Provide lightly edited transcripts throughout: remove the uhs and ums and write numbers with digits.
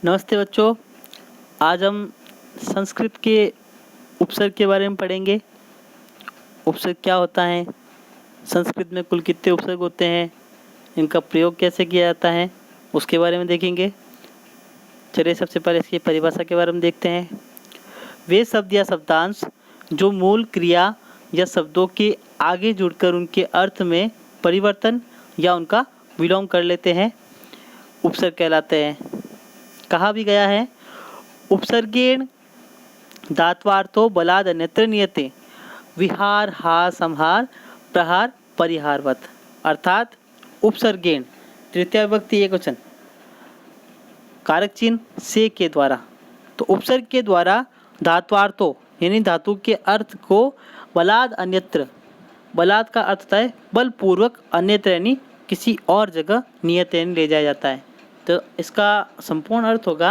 नमस्ते बच्चों। आज हम संस्कृत के उपसर्ग के बारे में पढ़ेंगे। उपसर्ग क्या होता है, संस्कृत में कुल कितने उपसर्ग होते हैं, इनका प्रयोग कैसे किया जाता है, उसके बारे में देखेंगे। चलिए सबसे पहले इसकी परिभाषा के बारे में देखते हैं। वे शब्द या शब्दांश जो मूल क्रिया या शब्दों के आगे जुड़कर उनके अर्थ में परिवर्तन या उनका विलोम कर लेते हैं, उपसर्ग कहलाते हैं। कहा भी गया है, उपसर्गेण धात्वार्थो बलाद अन्यत्र नियते विहार हार संहार प्रहार परिहारवत। अर्थात उपसर्गेण तृतीय विभक्ति एकवचन कारक चिन्ह से के द्वारा, तो उपसर्ग के द्वारा धात्वार्थो यानी धातु के अर्थ को बलाद अन्यत्र, बलाद का अर्थ होता है बलपूर्वक, अन्यत्र यानी किसी और जगह, नियत यानी ले जाया जाता है। तो इसका संपूर्ण अर्थ होगा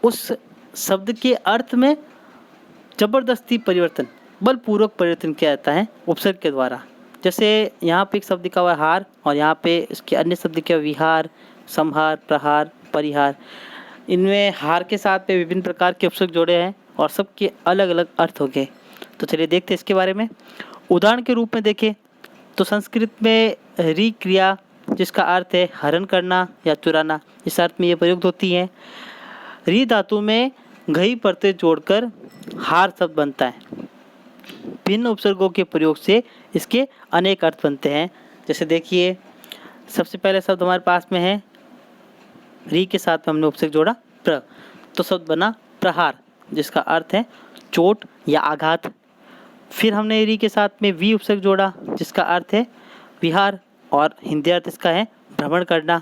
उस शब्द के अर्थ में जबरदस्ती परिवर्तन, बलपूर्वक परिवर्तन किया जाता है उपसर्ग के द्वारा। जैसे यहाँ पे एक शब्द लिखा हुआ है हार और यहाँ पे इसके अन्य शब्द लिखे हुए विहार, संहार, प्रहार, परिहार। इनमें हार के साथ में विभिन्न प्रकार के उपसर्ग जोड़े हैं और सबके अलग अलग अर्थ हो गए। तो चलिए देखते हैं इसके बारे में। उदाहरण के रूप में देखें तो संस्कृत में री क्रिया जिसका अर्थ है हरण करना या चुराना, इस अर्थ में ये प्रयुक्त होती है। री धातु में घई प्रत्यय जोड़कर हार शब्द बनता है। भिन्न उपसर्गों के प्रयोग से इसके अनेक अर्थ बनते हैं। जैसे देखिए सबसे पहले शब्द हमारे पास में है, री के साथ में हमने उपसर्ग जोड़ा प्र, तो शब्द बना प्रहार जिसका अर्थ है चोट या आघात। फिर हमने री के साथ में वी उपसर्ग जोड़ा जिसका अर्थ है विहार और हिंदी अर्थ इसका है भ्रमण करना।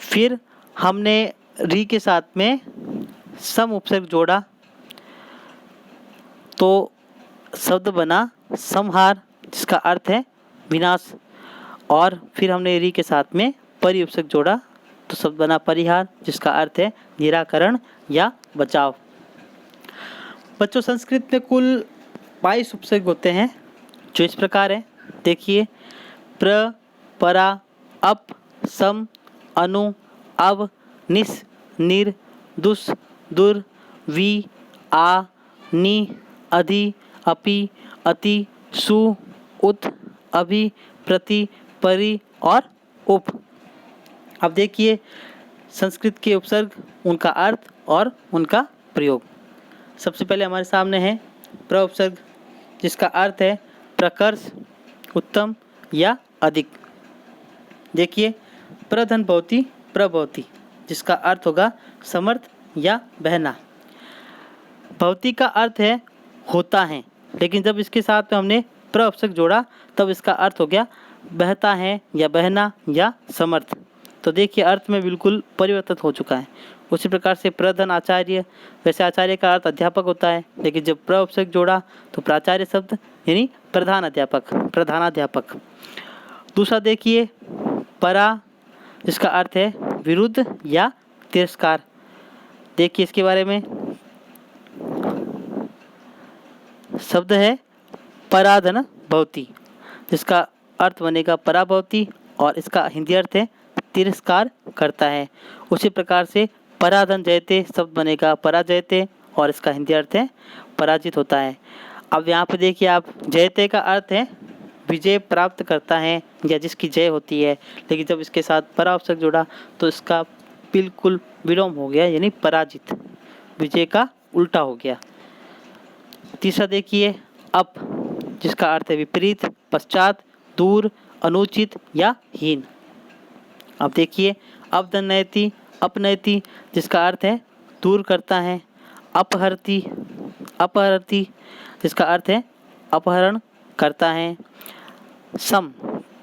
फिर हमने री के साथ में सम उपसर्ग जोड़ा तो शब्द बना संहार जिसका अर्थ है विनाश। और फिर हमने री के साथ में परि उपसर्ग जोड़ा तो शब्द बना परिहार जिसका अर्थ है निराकरण या बचाव। बच्चों संस्कृत में कुल 22 उपसर्ग होते हैं जो इस प्रकार है। देखिए प्र, परा, अप, सम, अनु, अव, निस, निर, दुस, दुर, वी, आ, नि, अधि, अपि, अति, सु, उत, अभि, प्रति, परि और उप। अब देखिए संस्कृत के उपसर्ग, उनका अर्थ और उनका प्रयोग। सबसे पहले हमारे सामने है प्र उपसर्ग जिसका अर्थ है प्रकर्ष, उत्तम या अधिक। देखिए प्रधन भवति प्रभवति जिसका अर्थ होगा समर्थ या बहना। भवति का अर्थ है होता है, लेकिन जब इसके साथ में हमने प्र उपसर्ग जोड़ा तब इसका अर्थ हो गया बहता है या बहना या समर्थ। तो देखिए अर्थ में बिल्कुल परिवर्तित हो चुका है। उसी प्रकार से प्रधन आचार्य, वैसे आचार्य का अर्थ अध्यापक होता है, लेकिन जब प्र उपसर्ग जोड़ा तो प्राचार्य शब्द यानी प्रधान अध्यापक, प्रधानाध्यापक। दूसरा देखिए परा जिसका अर्थ है विरुद्ध या तिरस्कार। देखिए इसके बारे में शब्द है पराधन भवति जिसका अर्थ बनेगा पराभवति और इसका हिंदी अर्थ है तिरस्कार करता है। उसी प्रकार से पराधन जयते शब्द बनेगा पराजयते और इसका हिंदी अर्थ है पराजित होता है। अब यहाँ पे देखिए आप, जयते का अर्थ है विजय प्राप्त करता है या जिसकी जय होती है, लेकिन जब इसके साथ परा उपसर्ग जोड़ा तो इसका बिल्कुल विलोम हो गया यानी पराजित, विजय का उल्टा हो गया। तीसरा देखिए अप जिसका अर्थ है विपरीत, पश्चात, दूर, अनुचित या हीन। अब देखिए अवदनयति अपनयति जिसका अर्थ है दूर करता है, अपहरति अपहरति जिसका अर्थ है अपहरण करता है, सम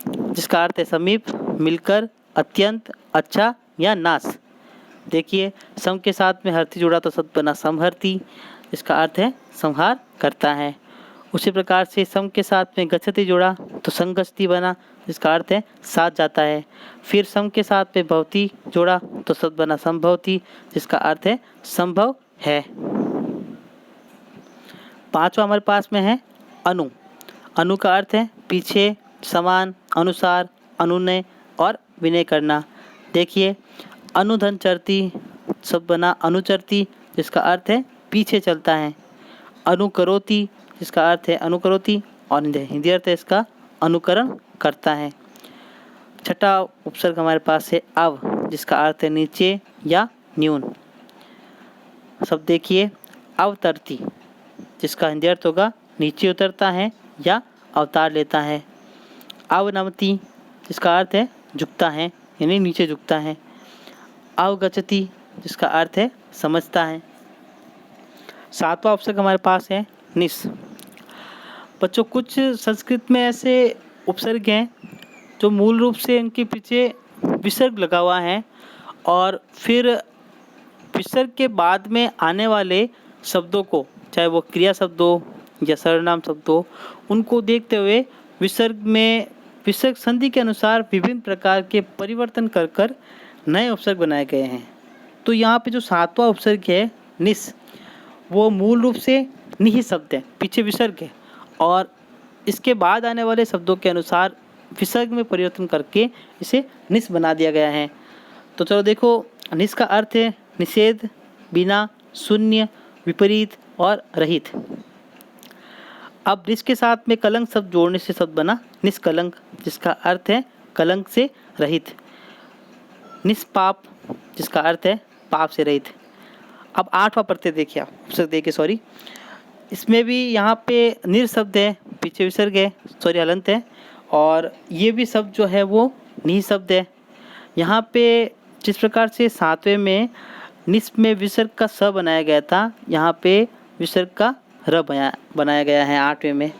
जिसका अर्थ है समीप, मिलकर, अत्यंत, अच्छा या नाश। देखिए सम के साथ में हरति जुड़ा तो शब्द बना समहरति जिसका अर्थ है संहार करता है। उसी प्रकार से सम के साथ में गच्छति जोड़ा तो संगच्छति बना जिसका अर्थ है साथ जाता है। फिर सम के साथ में भवति जोड़ा तो शब्द बना संभवति जिसका अर्थ है संभव है। पांचवा हमारे पास में है अनु। अनु का अर्थ है पीछे, समान, अनुसार, अनुनय और विनय करना। देखिए अनुधन चरती शब्द बना अनुचरती, जिसका अर्थ है पीछे चलता है। अनुकरोति, जिसका अर्थ है अनुकरोति, और हिंदी अर्थ है इसका अनुकरण करता है। छठा उपसर्ग हमारे पास है अव, जिसका अर्थ है नीचे या न्यून। शब्द देखिए, अवतरती, जिसका हिंदी अर्थ होगा नीचे उतरता है या अवतार लेता है। अवनमति, जिसका अर्थ है झुकता है यानी नीचे झुकता है। अवगच्छति, जिसका अर्थ है समझता है। सातवां उपसर्ग हमारे पास है निस। बच्चों, कुछ संस्कृत में ऐसे उपसर्ग हैं जो मूल रूप से इनके पीछे विसर्ग लगा हुआ है, और फिर विसर्ग के बाद में आने वाले शब्दों को, चाहे वो क्रिया शब्द हो या सर्वनाम शब्द हो, उनको देखते हुए विसर्ग में विसर्ग संधि के अनुसार विभिन्न प्रकार के परिवर्तन कर कर नए उपसर्ग बनाए गए हैं। तो यहाँ पे जो सातवां उपसर्ग है निस, वो मूल रूप से निहि शब्द है, पीछे विसर्ग है, और इसके बाद आने वाले शब्दों के अनुसार विसर्ग में परिवर्तन करके इसे निस बना दिया गया है। तो चलो देखो, निस का अर्थ है निषेध, बिना, शून्य, विपरीत और रहित। अब निस के साथ में कलंक शब्द जोड़ने से शब्द बना निष्कलंक, जिसका अर्थ है कलंक से रहित। निष्पाप, जिसका अर्थ है पाप से रहित। अब आठवां प्रत्यय देखिए, उपसर्ग देखिए, सॉरी, इसमें भी यहाँ पे निर शब्द है, पीछे विसर्ग है, सॉरी हलंत है, और ये भी शब्द जो है वो नि शब्द है। यहाँ पे जिस प्रकार से सातवें में निस में विसर्ग का स बनाया गया था, यहाँ पे विसर्ग का र बनाया गया है आठवें में,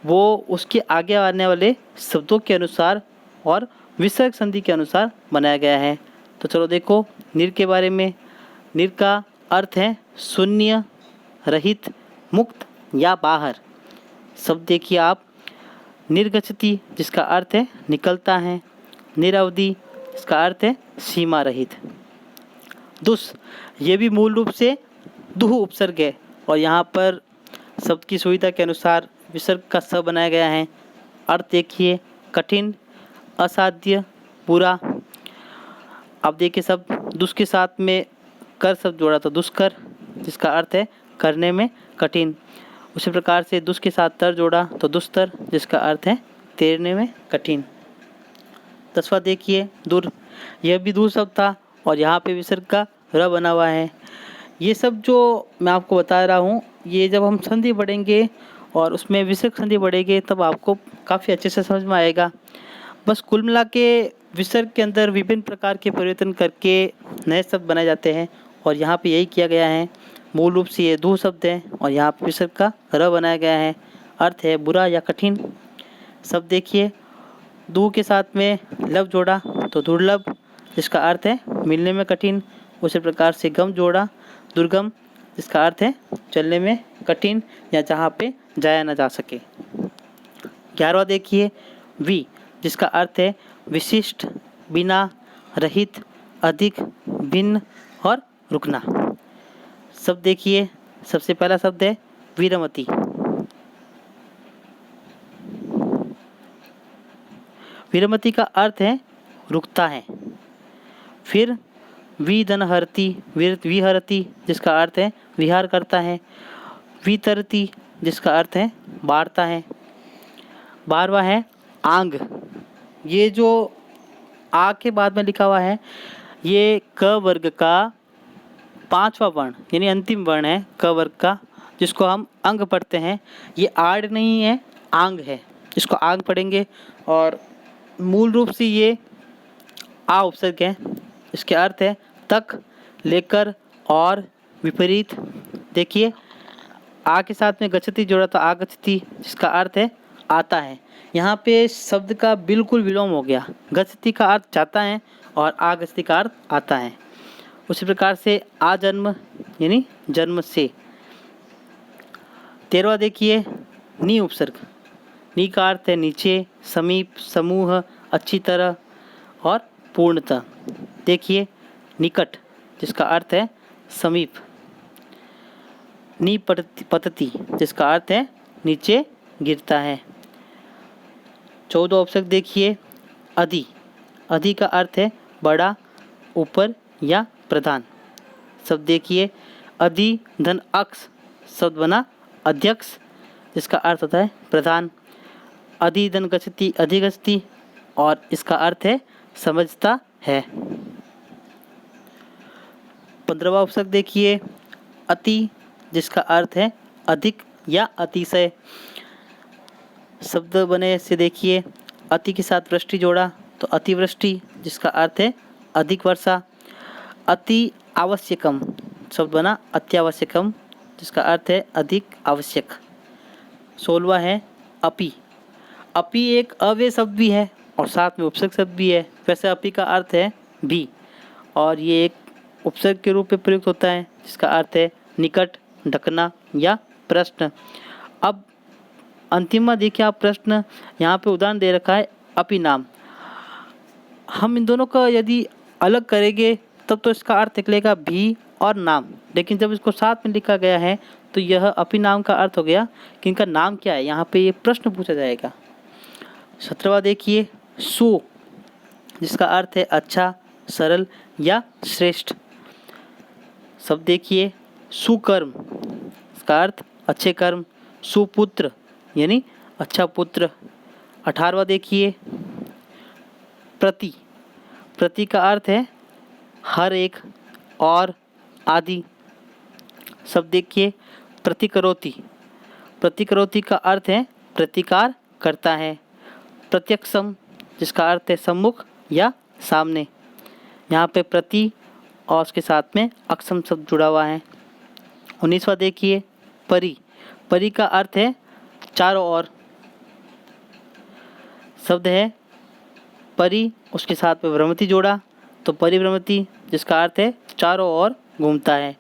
वो उसके आगे आने वाले शब्दों के अनुसार और विसर्ग संधि के अनुसार बनाया गया है। तो चलो देखो निर के बारे में। निर का अर्थ है शून्य, रहित, मुक्त या बाहर। शब्द देखिए आप, निर्गच्छति, जिसका अर्थ है निकलता है। निरवधि, इसका अर्थ है सीमा रहित। दुस, ये भी मूल रूप से दुह उपसर्ग है, और यहाँ पर शब्द की सुविधा के अनुसार विसर्ग का स बनाया गया है। अर्थ देखिए, कठिन, असाध्य, बुरा। अब देखिए शब्द दुस के साथ में कर शब्द जोड़ा तो दुष्कर, जिसका अर्थ है करने में कठिन। उसी प्रकार से दुस के साथ तर जोड़ा तो दुस्तर, जिसका अर्थ है तैरने में कठिन। 10वां देखिए दूर, यह भी दूर शब्द था, और यहाँ पे विसर्ग का र बना हुआ है। ये सब जो मैं आपको बता रहा हूँ, ये जब हम संधि पढ़ेंगे और उसमें विसर्ग संधि पढ़ेंगे तब आपको काफ़ी अच्छे से समझ में आएगा। बस कुल मिला के विसर्ग के अंदर विभिन्न प्रकार के परिवर्तन करके नए शब्द बनाए जाते हैं, और यहाँ पे यही किया गया है। मूल रूप से ये दो शब्द हैं, और यहाँ पे विसर्ग का र बनाया गया है। अर्थ है बुरा या कठिन। शब्द देखिए, दू के साथ में लब जोड़ा तो दुर्लभ, जिसका अर्थ है मिलने में कठिन। उसी प्रकार से गम जोड़ा दुर्गम, जिसका अर्थ है चलने में कठिन या जहाँ पे जाया ना जा सके। 11वां देखिए वी, जिसका अर्थ है विशिष्ट, बिना, रहित, अधिक, भिन्न और रुकना। शब्द देखिए, सबसे पहला शब्द है वीरमती। वीरमती का अर्थ है रुकता है। फिर विदनहरती, विहरती, जिसका अर्थ है विहार करता है। वितरती, जिसका अर्थ है बाढ़ता है। 12वां है आंग। ये जो आ के बाद में लिखा हुआ है, ये क वर्ग का 5वां वर्ण यानी अंतिम वर्ण है क वर्ग का, जिसको हम अंग पढ़ते हैं। ये आड़ नहीं है, आंग है, इसको आंग पढ़ेंगे। और मूल रूप से ये आ उपसर्ग है। इसके अर्थ है तक, लेकर और विपरीत। देखिए आ के साथ में गच्छति जोड़ा तो आगच्छति, जिसका अर्थ है आता है। यहाँ पे शब्द का बिल्कुल विलोम हो गया। गच्छति का अर्थ जाता है और आगच्छति का अर्थ आता है। उसी प्रकार से आजन्म यानी जन्म से। 13वां देखिए नी उपसर्ग। नी का अर्थ है नीचे, समीप, समूह, अच्छी तरह और पूर्णतः। देखिए निकट, जिसका अर्थ है समीप। नी पतति, जिसका अर्थ है नीचे गिरता है। 14वां उपसर्ग देखिए अधि। अधि का अर्थ है बड़ा, ऊपर या प्रधान। शब्द देखिए, अधि धन अक्ष शब्द बना अध्यक्ष, जिसका अर्थ होता है प्रधान। अधि धन गच्छति अधिगच्छति, और इसका अर्थ है समझता है। 15वां उपसर्ग देखिए, अति, जिसका अर्थ है अधिक या अतिशय। शब्द बने से देखिए, अति के साथ वृष्टि जोड़ा तो अतिवृष्टि, जिसका अर्थ है अधिक वर्षा। अति आवश्यकम शब्द बना अत्यावश्यकम, जिसका अर्थ है अधिक आवश्यक। 16वां है अपि। अपि एक अव्यय शब्द भी है और साथ में उपसर्ग शब्द भी है। वैसे अपि का अर्थ है भी, और ये एक उपसर्ग के रूप में प्रयुक्त होता है, जिसका अर्थ है निकट, ढकना या प्रश्न। अब अंतिम में देखिए आप प्रश्न, यहाँ पे उदाहरण दे रखा है अपि नाम। हम इन दोनों का यदि अलग करेंगे तब तो इसका अर्थ निकलेगा भी और नाम, लेकिन जब इसको साथ में लिखा गया है तो यह अपि नाम का अर्थ हो गया कि इनका नाम क्या है। यहाँ पे ये प्रश्न पूछा जाएगा। 17वां देखिए, सु, जिसका अर्थ है अच्छा, सरल या श्रेष्ठ। शब्द देखिए, सुकर्म, इसका अर्थ अच्छे कर्म। सुपुत्र यानी अच्छा पुत्र। 18वां देखिए, प्रति। प्रति का अर्थ है हर एक और आदि। शब्द देखिए, प्रतिकरोति। प्रतिकरोति का अर्थ है प्रतिकार करता है। प्रत्यक्षम, जिसका अर्थ है सम्मुख या सामने। यहाँ पे प्रति और उसके साथ में अक्षम शब्द जुड़ा हुआ है। 19वां देखिए, परि। परि का अर्थ है चारों ओर। शब्द है परि, उसके साथ में भ्रमति जोड़ा तो परिभ्रमति, जिसका अर्थ है चारों ओर घूमता है।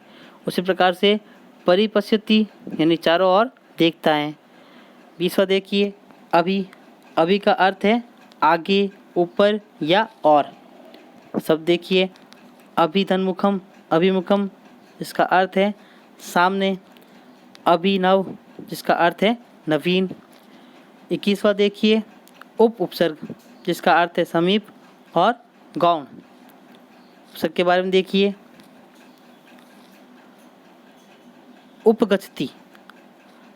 उसी प्रकार से परिपश्यति यानी चारों ओर देखता है। 20वां देखिए, अभि। अभि का अर्थ है आगे, ऊपर या और। शब्द देखिए, अभिधन्मुखम, अभिमुखम, जिसका अर्थ है सामने। अभिनव, जिसका अर्थ है नवीन। 21वां देखिए, उपसर्ग, जिसका अर्थ है समीप और गौण। उपसर्ग के बारे में देखिए, उपगच्छति,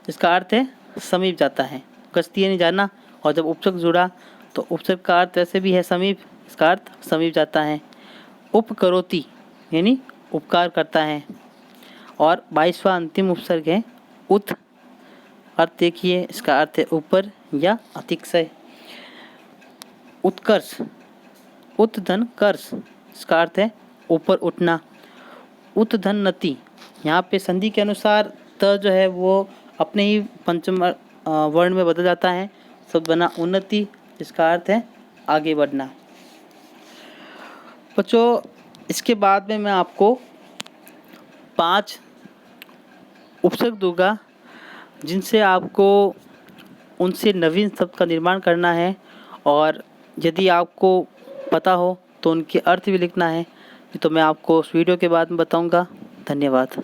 जिसका अर्थ है समीप जाता है। गच्छति यानी जाना, और जब उपसर्ग जुड़ा तो उपसर्ग का अर्थ वैसे भी है समीप, इसका अर्थ समीप जाता है। उपकरोति यानी उपकार करता है। और 22वां अंतिम उपसर्ग है उत। अर्थ देखिए, इसका अर्थ है ऊपर या अतिशय। उत्कर्ष, उत धन कर्ष, इसका अर्थ है ऊपर उठना। उत धन नति, यहाँ पे संधि के अनुसार त जो है वो अपने ही पंचम वर्ण में बदल जाता है। शब्द बना उन्नति, जिसका अर्थ है आगे बढ़ना। बच्चों, इसके बाद में मैं आपको 5 उपसर्ग दूंगा, जिनसे आपको उनसे नवीन शब्द का निर्माण करना है, और यदि आपको पता हो तो उनके अर्थ भी लिखना है। तो मैं आपको उस वीडियो के बाद में बताऊंगा। धन्यवाद।